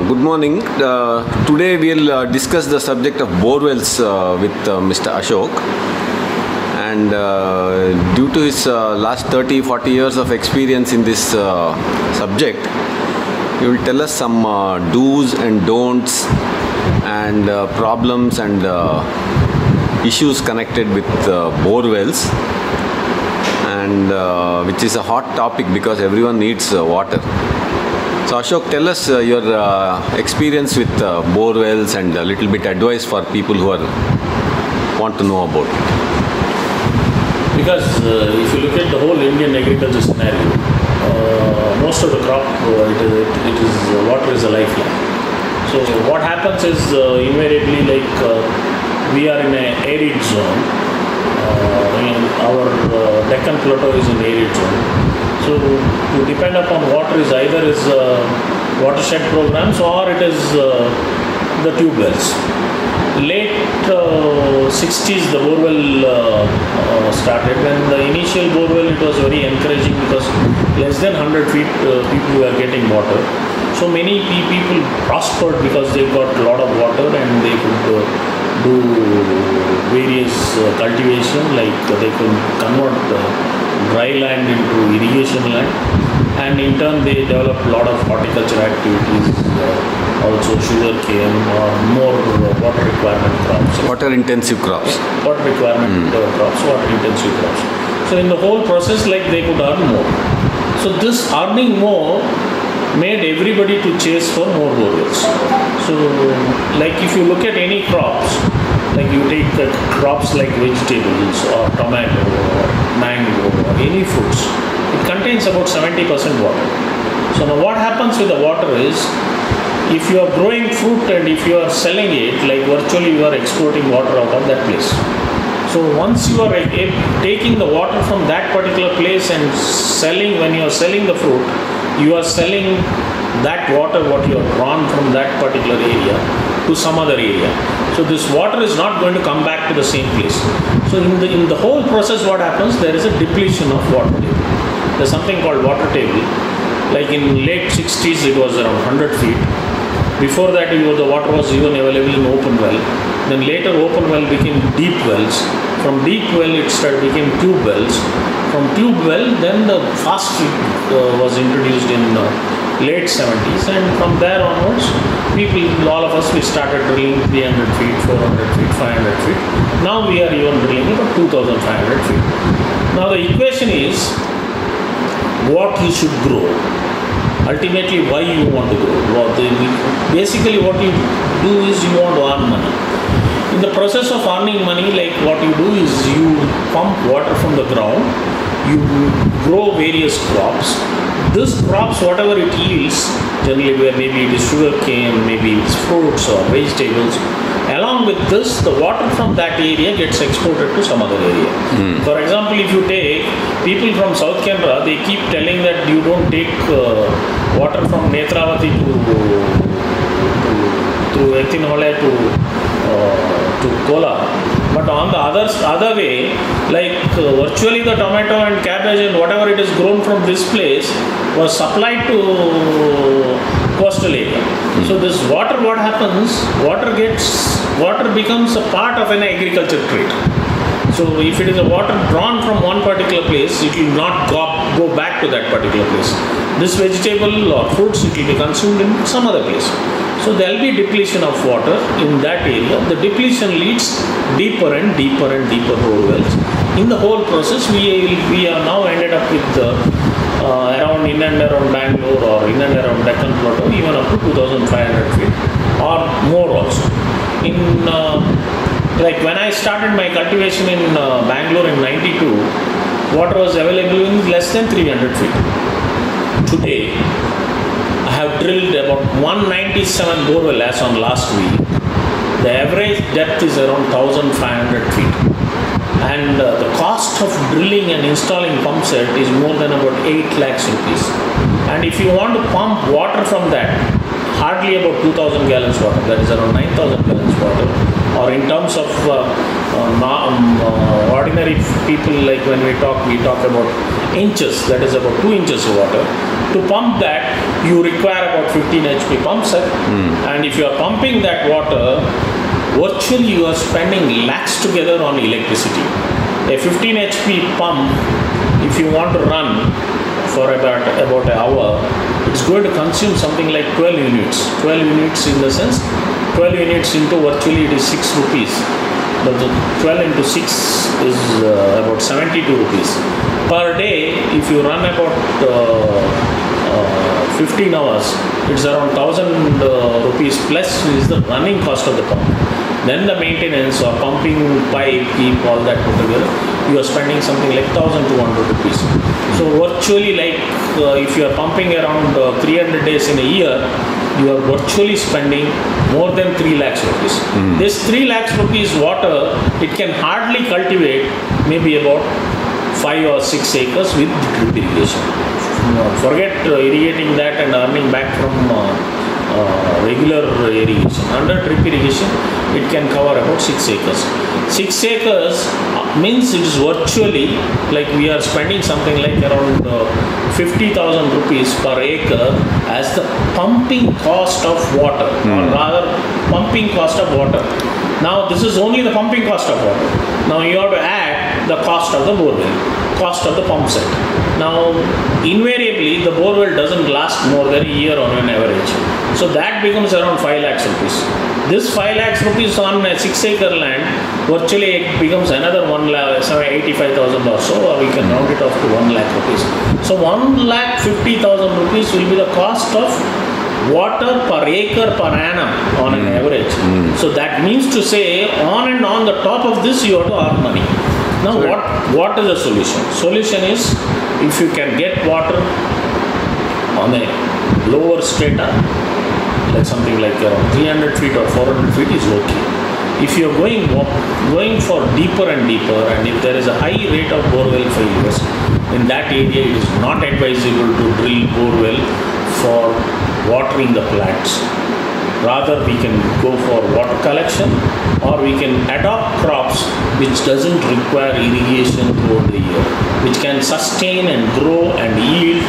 Good morning. Today we'll discuss the subject of borewells with Mr. Ashok. And due to his last 30-40 years of experience in this subject, he will tell us some do's and don'ts and problems and issues connected with borewells, and which is a hot topic because everyone needs water. So Ashok, tell us your experience with borewells and a little bit advice for people who want to know about it. Because if you look at the whole Indian agriculture scenario, most of the crop, it is water is a lifeline. So what happens is invariably we are in an arid zone. Our Deccan Plateau is an arid zone. So to depend upon water is either watershed programs or it is the tube wells. Late 60s the borewell started. When the initial borewell, it was very encouraging because less than 100 feet people were getting water. So many people prospered because they got a lot of water and they could do various cultivation, like they could convert dry land into irrigation land, and in turn they developed a lot of horticulture activities, also sugar cane or more water requirement crops. Water intensive crops. Water requirement crops, water intensive crops. So in the whole process, they could earn more. So this earning more made everybody to chase for more borewells. So if you look at any crops, you take the crops like vegetables or tomato or mango or any fruits, it contains about 70% water. So now what happens with the water is, if you are growing fruit and if you are selling it, virtually you are exporting water out of that place. So once you are taking the water from that particular place and selling, when you are selling the fruit, you are selling that water what you have drawn from that particular area to some other area. So this water is not going to come back to the same place. So in the whole process, what happens, there is a depletion of water table. There's something called water table. In late 60s, it was around 100 feet. Before that, the water was even available in open well. Then later, open well became deep wells. From deep well, it became tube wells. From tube well, then the fast was introduced in late 70s, and from there onwards, all of us, we started drilling 300 feet, 400 feet, 500 feet. Now we are even drilling about 2,500 feet. Now the equation is what you should grow. Ultimately, why you want to grow. Basically, what you do is you want to earn money. In the process of earning money, what you do is you pump water from the ground, you grow various crops. These crops, whatever it yields, generally maybe it is sugar cane, maybe it's fruits or vegetables. Along with this, the water from that area gets exported to some other area. For example, if you take people from South Canara, they keep telling that you don't take water from Netravati to Ethinhole to Kola. But on the other way, virtually the tomato and cabbage and whatever it is grown from this place was supplied to coastal area. So this water, what happens? Water becomes a part of an agriculture trade. So if it is a water drawn from one particular place, it will not go back to that particular place. This vegetable or fruits, it will be consumed in some other place. So there will be depletion of water in that area. The depletion leads deeper and deeper and deeper borewells. In the whole process, we are now ended up with around in and around Bangalore or in and around Deccan Plateau, even up to 2,500 feet or more also. When I started my cultivation in Bangalore in 92, water was available in less than 300 feet. Today, I have drilled about 197 borewell as on last week. The average depth is around 1,500 feet. And the cost of drilling and installing pump set is more than about 8 lakhs rupees. And if you want to pump water from that, hardly about 2000 gallons water, that is around 9000 gallons water. Or in terms of ordinary people, like when we talk about inches, that is about 2 inches of water. To pump that, you require about 15 HP pump set. And if you are pumping that water, virtually you are spending lakhs together on electricity. A 15 HP pump, if you want to run for about an hour, it's going to consume something like 12 units. 12 units in the sense, 12 units into virtually it is 6 rupees. But the 12 into 6 is about 72 rupees. Per day, if you run about 15 hours, it's around 1000 rupees plus is the running cost of the pump. Then the maintenance or pumping pipe, keep all that put together, you are spending something like 1200 rupees. So virtually like if you are pumping around 300 days in a year, you are virtually spending more than 3 lakhs rupees. This 3 lakhs rupees water, it can hardly cultivate maybe about 5 or 6 acres with drip irrigation. Forget irrigating that and earning back from regular irrigation. Under drip irrigation, it can cover about 6 acres. 6 acres means it is virtually like we are spending something like around 50,000 rupees per acre as the pumping cost of water, or rather pumping cost of water. Now this is only the pumping cost of water. Now you have to add the cost of the borewell, cost of the pump set. Now invariably the borewell doesn't last more than a year on an average. So that becomes around 5 lakhs rupees. This 5 lakhs rupees on a 6 acre land, virtually it becomes another 85,000 or so, or we can round it off to 1 lakh rupees. So 1,50,000 rupees will be the cost of water per acre per annum on an average. So that means to say, on and on the top of this you have to earn money. Now what is the solution? Solution is, if you can get water on a lower strata, like something like around 300 feet or 400 feet is okay. If you are going for deeper and deeper, and if there is a high rate of borewell failures, in that area it is not advisable to drill borewell for watering the plants. Rather, we can go for water collection, or we can adopt crops which doesn't require irrigation throughout the year, which can sustain and grow and yield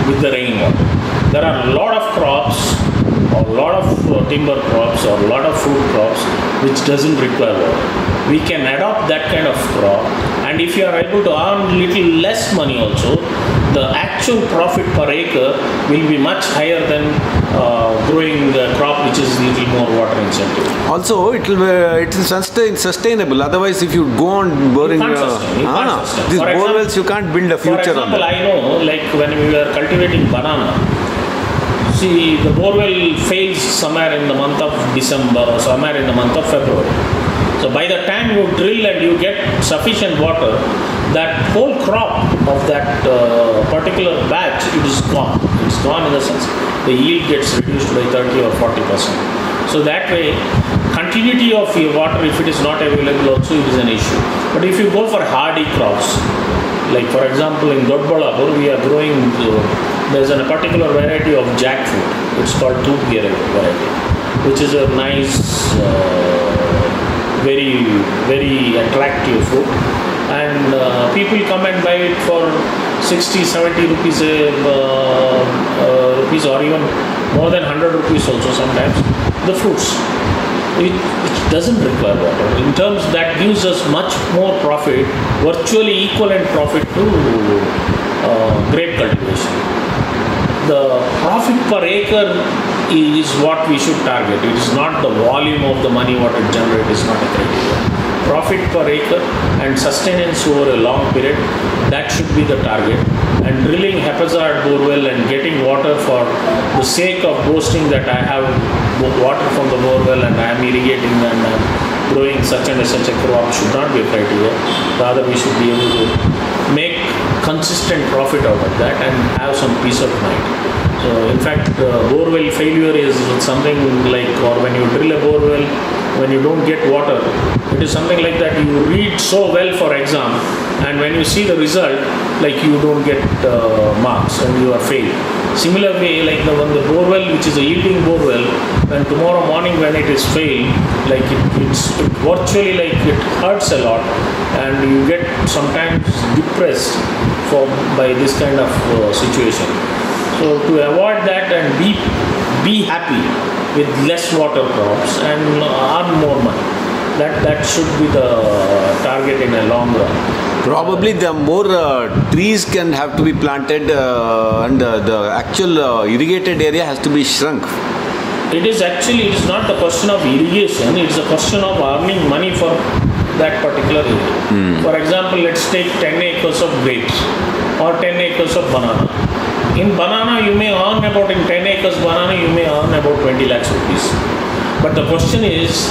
with the rainwater. There are a lot of crops, or a lot of timber crops, or a lot of fruit crops which doesn't require water. We can adopt that kind of crop, and if you are able to earn little less money also, the actual profit per acre will be much higher than growing the crop which is little more water intensive. Also, it is sustainable. Otherwise, if you go on boring, You can't sustain. these For borewells, example- you can't build a For future on example, them. I know, like when we were cultivating banana, see, the borewell fails somewhere in the month of December or somewhere in the month of February. So by the time you drill and you get sufficient water, that whole crop of that particular batch, it is gone. It's gone in the sense the yield gets reduced by 30 or 40%. So that way, continuity of your water, if it is not available also, it is an issue. But if you go for hardy crops, like for example in Dodbalapur, we are growing, there's a particular variety of jackfruit. It's called Tootgere variety, which is a nice, very, very attractive fruit. And people come and buy it for 60, 70 rupees, rupees, or even more than 100 rupees also sometimes. The fruits, it doesn't require water. In terms that gives us much more profit, virtually equivalent profit to grape cultivation. The profit per acre is what we should target. It is not the volume of the money what it generates, is not a criteria. Profit per acre and sustenance over a long period, that should be the target. And drilling haphazard borewell and getting water for the sake of boasting that I have water from the borewell and I am irrigating and I am growing such and such a crop should not be a criteria. Rather, we should be able to make consistent profit out of that and have some peace of mind. So in fact, borewell failure is something like, or when you drill a borewell, when you don't get water, it is something like that. You read so well for exam, and when you see the result, like you don't get marks and you are failed. Similar way, like when the borewell, which is a yielding borewell, when tomorrow morning when it is failed, like it's virtually like it hurts a lot, and you get sometimes depressed by this kind of situation. So to avoid that and be happy with less water crops and earn more money. That should be the target in a long run. Probably the more trees can have to be planted and the actual irrigated area has to be shrunk. It is not the question of irrigation, it's a question of earning money for that particular area. For example, let's take 10 acres of grapes or 10 acres of banana. In banana, you may earn about, in 10 acres banana, you may earn about 20 lakhs rupees. But the question is,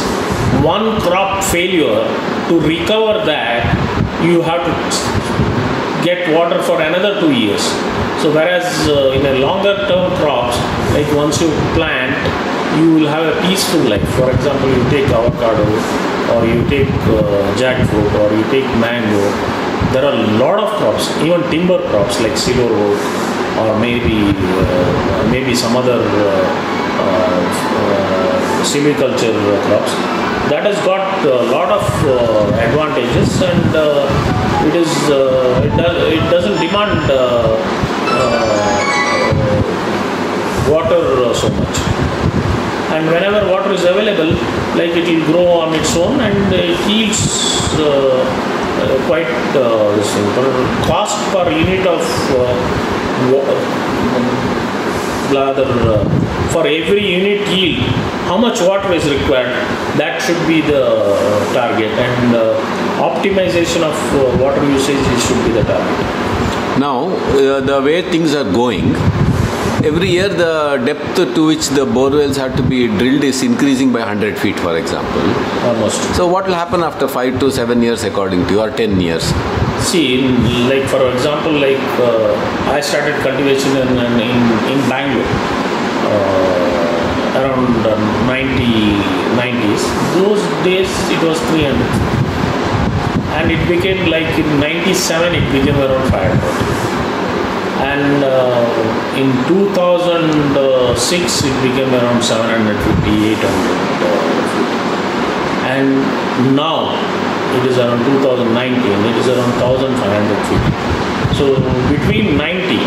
one crop failure, to recover that, you have to get water for another 2 years. So whereas in a longer term crops, like once you plant, you will have a peaceful life. For example, you take avocado, or you take jackfruit, or you take mango. There are a lot of crops, even timber crops like silver oak, or maybe some other silviculture crops. That has got a lot of advantages, and it doesn't demand water so much. And whenever water is available, like it will grow on its own, and it yields quite simple. Cost per unit of for every unit yield, how much water is required, that should be the target, and optimization of water usage should be the target. Now, the way things are going, every year the depth to which the borewells have to be drilled is increasing by 100 feet, for example. Almost. So what will happen after 5 to 7 years according to you, or 10 years? See, like for example, like I started cultivation in Bangalore around 90s. Those days it was 300. And it became like in 97 it became around 500. And in 2006 it became around 750, 800. And now it is around 2019, it is around 1500 feet. So between 90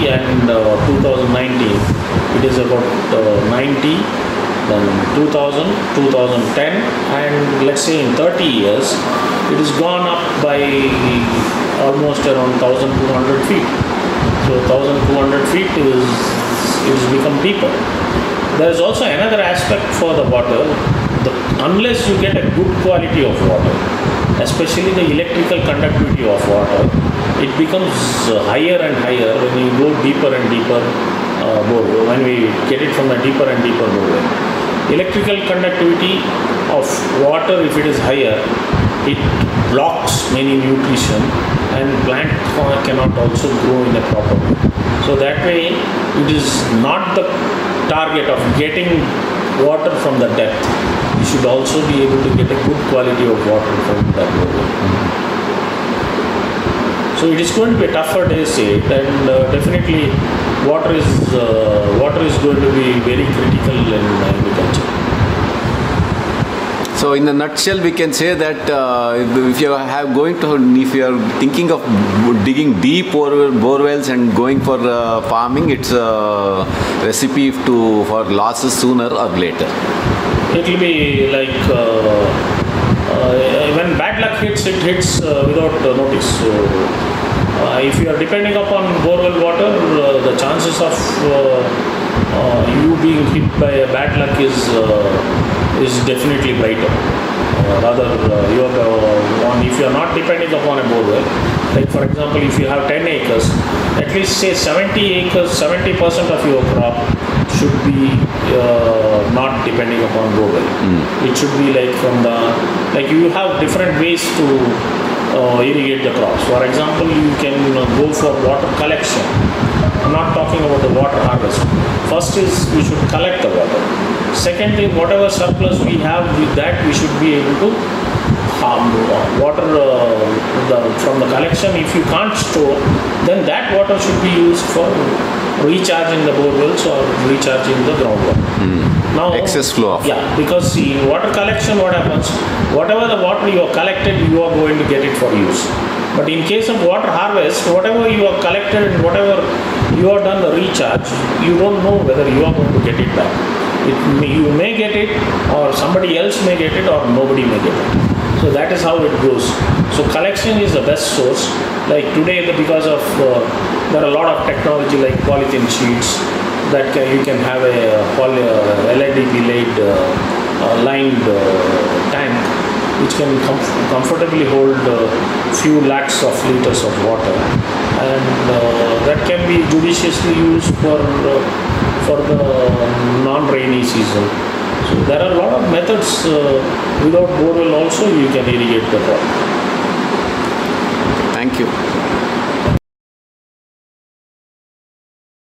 and 2019, it is about 90, then 2000, 2010, and let's say in 30 years, it has gone up by almost around 1200 feet. So 1200 feet is become deeper. There is also another aspect for the water. Unless you get a good quality of water, especially the electrical conductivity of water, it becomes higher and higher when you go deeper and deeper borewell, when we get it from the deeper and deeper borewell. Electrical conductivity of water, if it is higher, it blocks many nutrition, and plant cannot also grow in a proper way. So that way, it is not the target of getting water from the depth. You should also be able to get a good quality of water from that borewell. So it is going to be a tougher days yet, and definitely water is going to be very critical in agriculture. So in a nutshell, we can say that if you are thinking of digging deep borewells and going for farming, it's a recipe for losses sooner or later. It will be like when bad luck hits, it hits without notice. So if you are depending upon borewell water, the chances of you being hit by a bad luck is definitely brighter. If you are not depending upon a borewell, like for example, if you have 10 acres, at least say 70% of your crop should be not depending upon borewell. It should be like you have different ways to irrigate the crops. For example, you can go for water collection. I'm not talking about the water harvest. First is we should collect the water. Second thing, whatever surplus we have, with that we should be able to water from the collection. If you can't store, then that water should be used for recharging the bore wells or recharging the groundwater. Now, Excess flow of. yeah, because see, in water collection, what happens? Whatever the water you have collected, you are going to get it for use. But in case of water harvest, whatever you have collected and whatever you have done the recharge, you don't know whether you are going to get it back. You may get it, or somebody else may get it, or nobody may get it. So that is how it goes. So collection is the best source. Like today, because of there are a lot of technology like polythene sheets that you can have a LIDP lined tank which can comfortably hold few lakhs of liters of water, and that can be judiciously used for the non-rainy season. So there are a lot of methods. Without borewell also you can irrigate the crop. Thank you.